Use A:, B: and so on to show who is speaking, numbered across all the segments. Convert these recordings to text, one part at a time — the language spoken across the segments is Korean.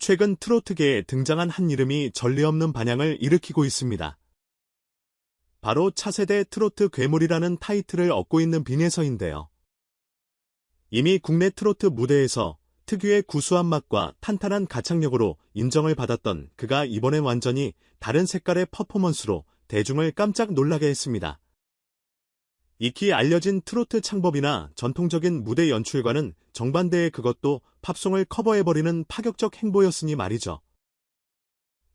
A: 최근 트로트계에 등장한 한 이름이 전례 없는 반향을 일으키고 있습니다. 바로 차세대 트로트 괴물이라는 타이틀을 얻고 있는 빈에서인데요. 이미 국내 트로트 무대에서 특유의 구수한 맛과 탄탄한 가창력으로 인정을 받았던 그가 이번엔 완전히 다른 색깔의 퍼포먼스로 대중을 깜짝 놀라게 했습니다. 익히 알려진 트로트 창법이나 전통적인 무대 연출과는 정반대의 그것도 팝송을 커버해버리는 파격적 행보였으니 말이죠.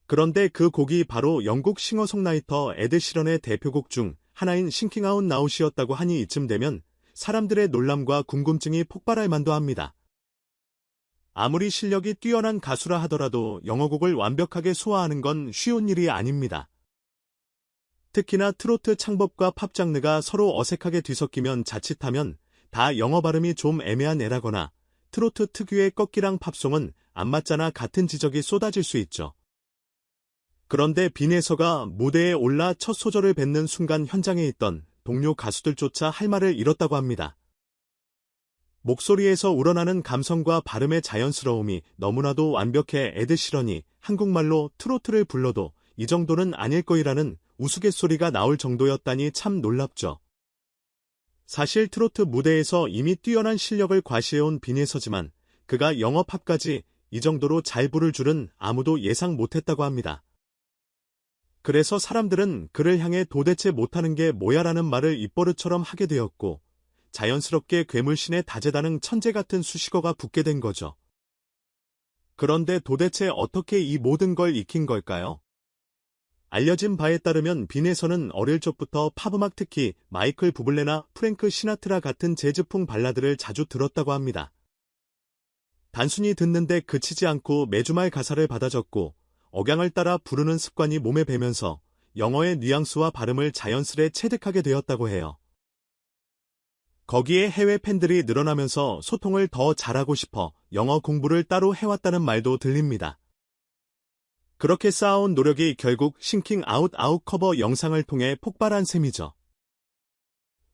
A: 그런데 그 곡이 바로 영국 싱어송라이터 에드 시런의 대표곡 중 하나인 싱킹 아웃 나웃이었다고 하니 이쯤 되면 사람들의 놀람과 궁금증이 폭발할 만도 합니다. 아무리 실력이 뛰어난 가수라 하더라도 영어곡을 완벽하게 소화하는 건 쉬운 일이 아닙니다. 특히나 트로트 창법과 팝 장르가 서로 어색하게 뒤섞이면 자칫하면 다 영어 발음이 좀 애매한 애라거나 트로트 특유의 꺾기랑 팝송은 안 맞잖아 같은 지적이 쏟아질 수 있죠. 그런데 빈에서가 무대에 올라 첫 소절을 뱉는 순간 현장에 있던 동료 가수들조차 할 말을 잃었다고 합니다. 목소리에서 우러나는 감성과 발음의 자연스러움이 너무나도 완벽해 에드 시런이 한국말로 트로트를 불러도 이 정도는 아닐 거이라는 우스갯소리가 나올 정도였다니 참 놀랍죠. 사실 트로트 무대에서 이미 뛰어난 실력을 과시해온 빈에서지만 그가 영어 팝까지 이 정도로 잘 부를 줄은 아무도 예상 못했다고 합니다. 그래서 사람들은 그를 향해 도대체 못하는 게 뭐야라는 말을 입버릇처럼 하게 되었고 자연스럽게 괴물신의 다재다능 천재 같은 수식어가 붙게 된 거죠. 그런데 도대체 어떻게 이 모든 걸 익힌 걸까요? 알려진 바에 따르면 빈에서는 어릴 적부터 팝음악 특히 마이클 부블레나 프랭크 시나트라 같은 재즈풍 발라드를 자주 들었다고 합니다. 단순히 듣는데 그치지 않고 매주말 가사를 받아 적고 억양을 따라 부르는 습관이 몸에 배면서 영어의 뉘앙스와 발음을 자연스레 체득하게 되었다고 해요. 거기에 해외 팬들이 늘어나면서 소통을 더 잘하고 싶어 영어 공부를 따로 해왔다는 말도 들립니다. 그렇게 쌓아온 노력이 결국 싱킹 아웃 커버 영상을 통해 폭발한 셈이죠.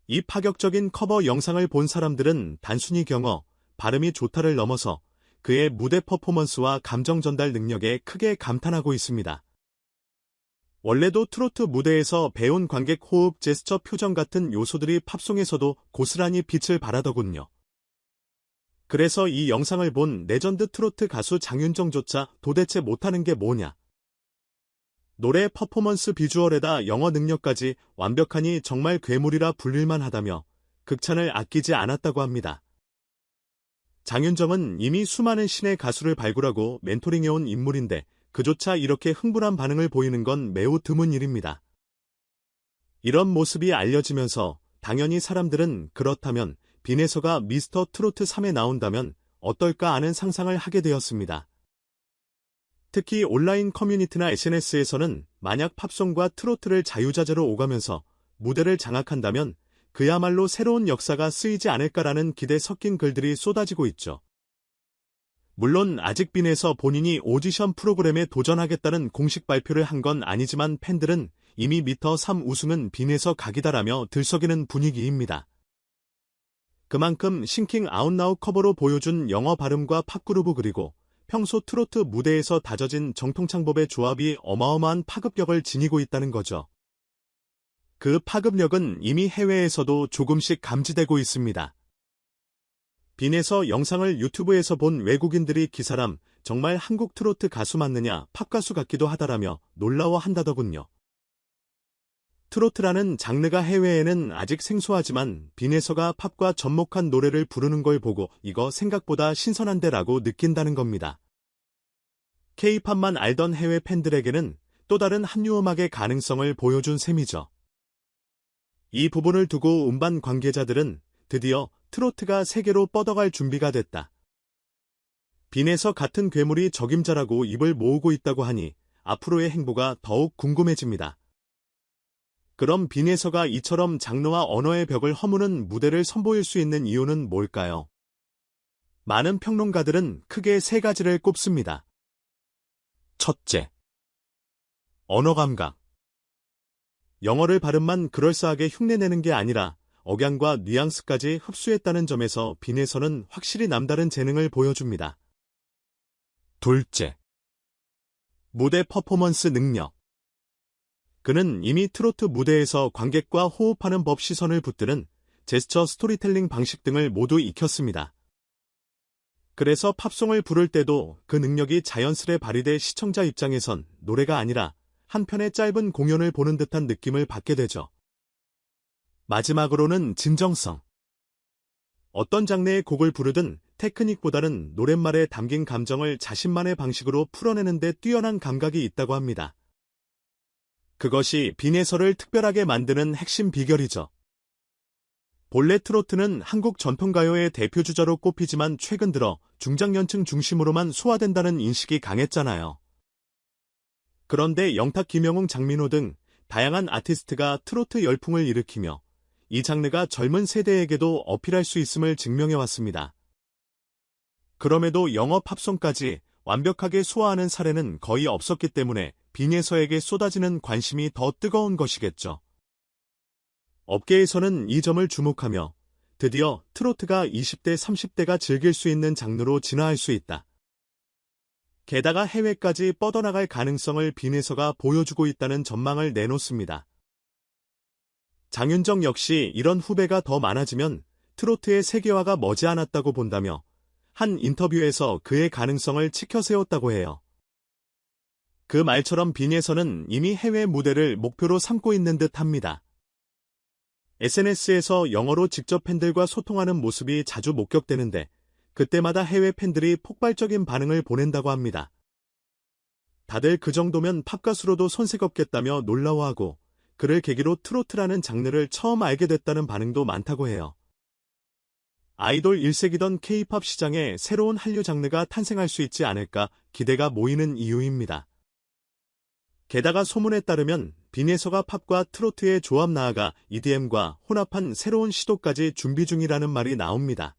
A: 이 파격적인 커버 영상을 본 사람들은 단순히 경어, 발음이 좋다를 넘어서 그의 무대 퍼포먼스와 감정 전달 능력에 크게 감탄하고 있습니다. 원래도 트로트 무대에서 배운 관객 호흡, 제스처, 표정 같은 요소들이 팝송에서도 고스란히 빛을 발하더군요. 그래서 이 영상을 본 레전드 트로트 가수 장윤정조차 도대체 못하는 게 뭐냐. 노래 퍼포먼스 비주얼에다 영어 능력까지 완벽하니 정말 괴물이라 불릴만 하다며 극찬을 아끼지 않았다고 합니다. 장윤정은 이미 수많은 신의 가수를 발굴하고 멘토링해온 인물인데 그조차 이렇게 흥분한 반응을 보이는 건 매우 드문 일입니다. 이런 모습이 알려지면서 당연히 사람들은 그렇다면 빈에서가 미스터 트로트 3에 나온다면 어떨까 하는 상상을 하게 되었습니다. 특히 온라인 커뮤니티나 SNS에서는 만약 팝송과 트로트를 자유자재로 오가면서 무대를 장악한다면 그야말로 새로운 역사가 쓰이지 않을까라는 기대 섞인 글들이 쏟아지고 있죠. 물론 아직 빈에서 본인이 오디션 프로그램에 도전하겠다는 공식 발표를 한 건 아니지만 팬들은 이미 미터 3 우승은 빈에서 각이다라며 들썩이는 분위기입니다. 그만큼 싱킹 아웃 나우 커버로 보여준 영어 발음과 팝그루브 그리고 평소 트로트 무대에서 다져진 정통창법의 조합이 어마어마한 파급력을 지니고 있다는 거죠. 그 파급력은 이미 해외에서도 조금씩 감지되고 있습니다. 빈에서 영상을 유튜브에서 본 외국인들이 기사람 정말 한국 트로트 가수 맞느냐 팝가수 같기도 하다라며 놀라워한다더군요. 트로트라는 장르가 해외에는 아직 생소하지만 빈에서가 팝과 접목한 노래를 부르는 걸 보고 이거 생각보다 신선한데라고 느낀다는 겁니다. K-팝만 알던 해외 팬들에게는 또 다른 한류 음악의 가능성을 보여준 셈이죠. 이 부분을 두고 음반 관계자들은 드디어 트로트가 세계로 뻗어갈 준비가 됐다. 빈에서 같은 괴물이 적임자라고 입을 모으고 있다고 하니 앞으로의 행보가 더욱 궁금해집니다. 그럼 빈에서가 이처럼 장르와 언어의 벽을 허무는 무대를 선보일 수 있는 이유는 뭘까요? 많은 평론가들은 크게 세 가지를 꼽습니다. 첫째, 언어 감각. 영어를 발음만 그럴싸하게 흉내내는 게 아니라 억양과 뉘앙스까지 흡수했다는 점에서 빈에서는 확실히 남다른 재능을 보여줍니다. 둘째, 무대 퍼포먼스 능력. 그는 이미 트로트 무대에서 관객과 호흡하는 법, 시선을 붙드는 제스처, 스토리텔링 방식 등을 모두 익혔습니다. 그래서 팝송을 부를 때도 그 능력이 자연스레 발휘돼 시청자 입장에선 노래가 아니라 한 편의 짧은 공연을 보는 듯한 느낌을 받게 되죠. 마지막으로는 진정성. 어떤 장르의 곡을 부르든 테크닉보다는 노랫말에 담긴 감정을 자신만의 방식으로 풀어내는 데 뛰어난 감각이 있다고 합니다. 그것이 빈에서를 특별하게 만드는 핵심 비결이죠. 본래 트로트는 한국 전통가요의 대표주자로 꼽히지만 최근 들어 중장년층 중심으로만 소화된다는 인식이 강했잖아요. 그런데 영탁, 김영웅, 장민호 등 다양한 아티스트가 트로트 열풍을 일으키며 이 장르가 젊은 세대에게도 어필할 수 있음을 증명해왔습니다. 그럼에도 영어 팝송까지 완벽하게 소화하는 사례는 거의 없었기 때문에 빈예서에게 쏟아지는 관심이 더 뜨거운 것이겠죠. 업계에서는 이 점을 주목하며 드디어 트로트가 20대, 30대가 즐길 수 있는 장르로 진화할 수 있다. 게다가 해외까지 뻗어나갈 가능성을 빈에서가 보여주고 있다는 전망을 내놓습니다. 장윤정 역시 이런 후배가 더 많아지면 트로트의 세계화가 머지않았다고 본다며 한 인터뷰에서 그의 가능성을 치켜세웠다고 해요. 그 말처럼 빈에서는 이미 해외 무대를 목표로 삼고 있는 듯 합니다. SNS에서 영어로 직접 팬들과 소통하는 모습이 자주 목격되는데 그때마다 해외 팬들이 폭발적인 반응을 보낸다고 합니다. 다들 그 정도면 팝가수로도 손색 없겠다며 놀라워하고 그를 계기로 트로트라는 장르를 처음 알게 됐다는 반응도 많다고 해요. 아이돌 1세기던 K-팝 시장에 새로운 한류 장르가 탄생할 수 있지 않을까 기대가 모이는 이유입니다. 게다가 소문에 따르면 빈에서가 팝과 트로트의 조합, 나아가 EDM과 혼합한 새로운 시도까지 준비 중이라는 말이 나옵니다.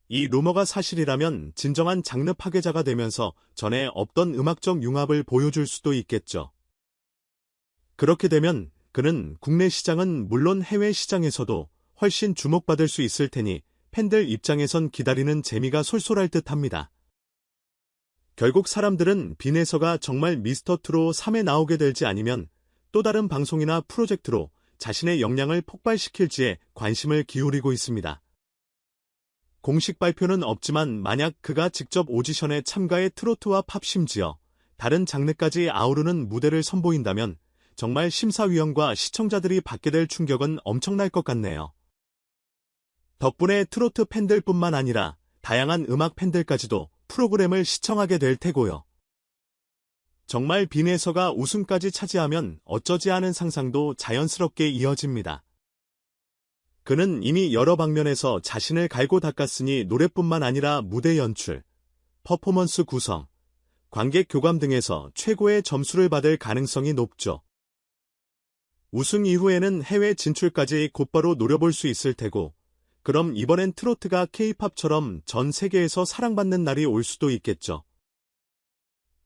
A: 이 루머가 사실이라면 진정한 장르 파괴자가 되면서 전에 없던 음악적 융합을 보여줄 수도 있겠죠. 그렇게 되면 그는 국내 시장은 물론 해외 시장에서도 훨씬 주목받을 수 있을 테니 팬들 입장에선 기다리는 재미가 쏠쏠할 듯합니다. 결국 사람들은 빈에서가 정말 미스터 트롯 3에 나오게 될지 아니면 또 다른 방송이나 프로젝트로 자신의 역량을 폭발시킬지에 관심을 기울이고 있습니다. 공식 발표는 없지만 만약 그가 직접 오디션에 참가해 트로트와 팝, 심지어 다른 장르까지 아우르는 무대를 선보인다면 정말 심사위원과 시청자들이 받게 될 충격은 엄청날 것 같네요. 덕분에 트로트 팬들뿐만 아니라 다양한 음악 팬들까지도 프로그램을 시청하게 될 테고요. 정말 빈에서가 우승까지 차지하면 어쩌지 않은 상상도 자연스럽게 이어집니다. 그는 이미 여러 방면에서 자신을 갈고 닦았으니 노래뿐만 아니라 무대 연출, 퍼포먼스 구성, 관객 교감 등에서 최고의 점수를 받을 가능성이 높죠. 우승 이후에는 해외 진출까지 곧바로 노려볼 수 있을 테고, 그럼 이번엔 트로트가 K-팝처럼 전 세계에서 사랑받는 날이 올 수도 있겠죠.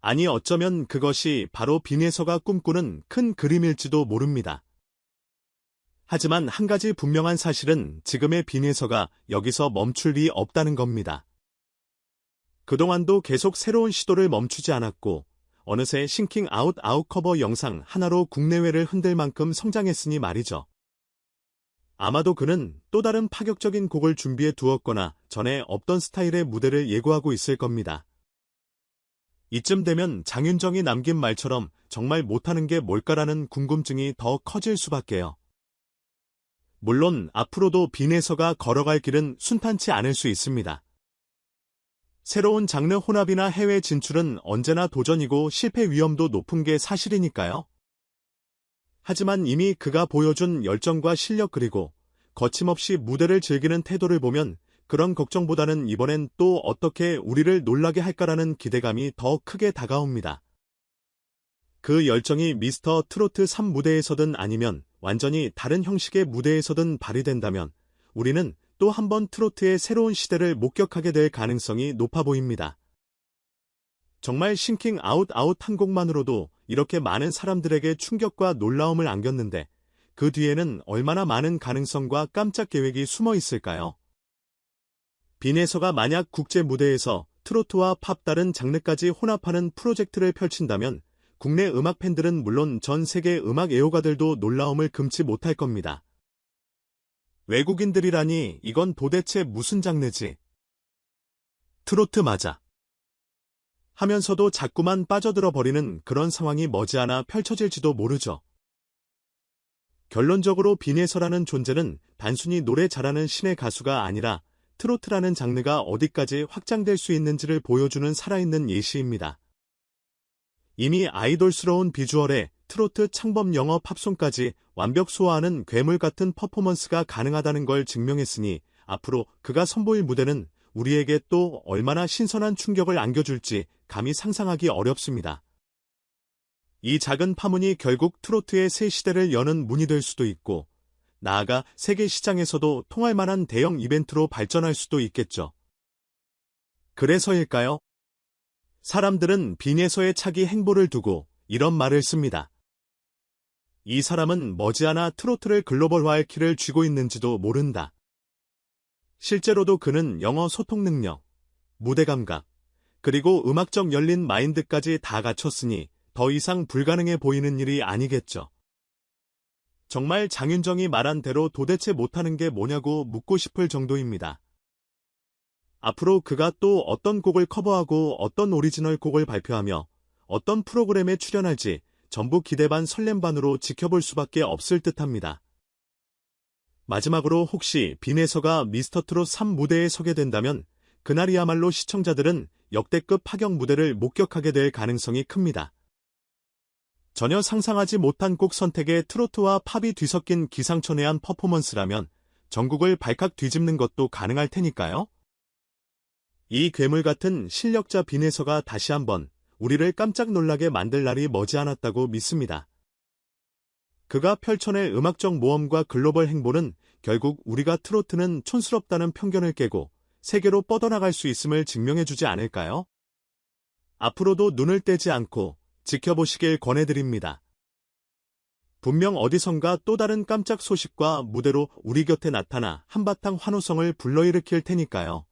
A: 아니, 어쩌면 그것이 바로 빈에서가 꿈꾸는 큰 그림일지도 모릅니다. 하지만 한 가지 분명한 사실은 지금의 빈에서가 여기서 멈출 리 없다는 겁니다. 그동안도 계속 새로운 시도를 멈추지 않았고 어느새 싱킹 아웃 커버 영상 하나로 국내외를 흔들 만큼 성장했으니 말이죠. 아마도 그는 또 다른 파격적인 곡을 준비해 두었거나 전에 없던 스타일의 무대를 예고하고 있을 겁니다. 이쯤 되면 장윤정이 남긴 말처럼 정말 못하는 게 뭘까라는 궁금증이 더 커질 수밖에요. 물론 앞으로도 빈에서가 걸어갈 길은 순탄치 않을 수 있습니다. 새로운 장르 혼합이나 해외 진출은 언제나 도전이고 실패 위험도 높은 게 사실이니까요. 하지만 이미 그가 보여준 열정과 실력 그리고 거침없이 무대를 즐기는 태도를 보면 그런 걱정보다는 이번엔 또 어떻게 우리를 놀라게 할까라는 기대감이 더 크게 다가옵니다. 그 열정이 미스터 트로트 3 무대에서든 아니면 완전히 다른 형식의 무대에서든 발휘된다면 우리는 또 한 번 트로트의 새로운 시대를 목격하게 될 가능성이 높아 보입니다. 정말 싱킹 아웃 한 곡만으로도 이렇게 많은 사람들에게 충격과 놀라움을 안겼는데 그 뒤에는 얼마나 많은 가능성과 깜짝 계획이 숨어 있을까요? 빈에서가 만약 국제 무대에서 트로트와 팝 다른 장르까지 혼합하는 프로젝트를 펼친다면 국내 음악 팬들은 물론 전 세계 음악 애호가들도 놀라움을 금치 못할 겁니다. 외국인들이라니 이건 도대체 무슨 장르지? 트로트 맞아. 하면서도 자꾸만 빠져들어 버리는 그런 상황이 머지않아 펼쳐질지도 모르죠. 결론적으로 빈예서라는 존재는 단순히 노래 잘하는 신의 가수가 아니라 트로트라는 장르가 어디까지 확장될 수 있는지를 보여주는 살아있는 예시입니다. 이미 아이돌스러운 비주얼에 트로트 창법 영어 팝송까지 완벽 소화하는 괴물 같은 퍼포먼스가 가능하다는 걸 증명했으니 앞으로 그가 선보일 무대는 우리에게 또 얼마나 신선한 충격을 안겨줄지 감히 상상하기 어렵습니다. 이 작은 파문이 결국 트로트의 새 시대를 여는 문이 될 수도 있고 나아가 세계 시장에서도 통할 만한 대형 이벤트로 발전할 수도 있겠죠. 그래서일까요? 사람들은 빈예서의 차기 행보를 두고 이런 말을 씁니다. 이 사람은 머지않아 트로트를 글로벌화할 키를 쥐고 있는지도 모른다. 실제로도 그는 영어 소통 능력, 무대 감각, 그리고 음악적 열린 마인드까지 다 갖췄으니 더 이상 불가능해 보이는 일이 아니겠죠. 정말 장윤정이 말한 대로 도대체 못하는 게 뭐냐고 묻고 싶을 정도입니다. 앞으로 그가 또 어떤 곡을 커버하고 어떤 오리지널 곡을 발표하며 어떤 프로그램에 출연할지 전부 기대 반 설렘 반으로 지켜볼 수밖에 없을 듯합니다. 마지막으로 혹시 빈예서가 미스터트롯 3 무대에 서게 된다면 그날이야말로 시청자들은 역대급 파격 무대를 목격하게 될 가능성이 큽니다. 전혀 상상하지 못한 곡 선택에 트로트와 팝이 뒤섞인 기상천외한 퍼포먼스라면 전국을 발칵 뒤집는 것도 가능할 테니까요. 이 괴물 같은 실력자 빈예서가 다시 한번 우리를 깜짝 놀라게 만들 날이 머지않았다고 믿습니다. 그가 펼쳐낼 음악적 모험과 글로벌 행보는 결국 우리가 트로트는 촌스럽다는 편견을 깨고 세계로 뻗어나갈 수 있음을 증명해주지 않을까요? 앞으로도 눈을 떼지 않고 지켜보시길 권해드립니다. 분명 어디선가 또 다른 깜짝 소식과 무대로 우리 곁에 나타나 한바탕 환호성을 불러일으킬 테니까요.